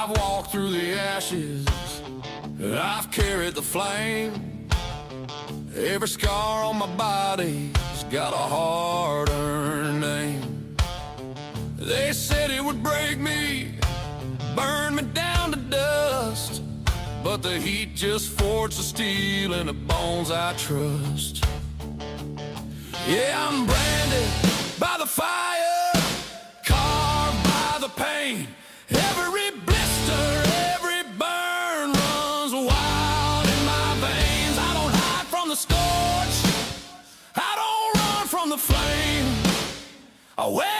I've walked through the ashes, I've carried the flame. Every scar on my body's got a hard-earned name. They said it would break me, burn me down to dust, but the heat just forged the steel in the bones I trust. Yeah, I'm branded by the fire, carved by the pain. Every blister, every burn runs wild in my veins. I don't hide from the scorch, I don't run from the flame. I wear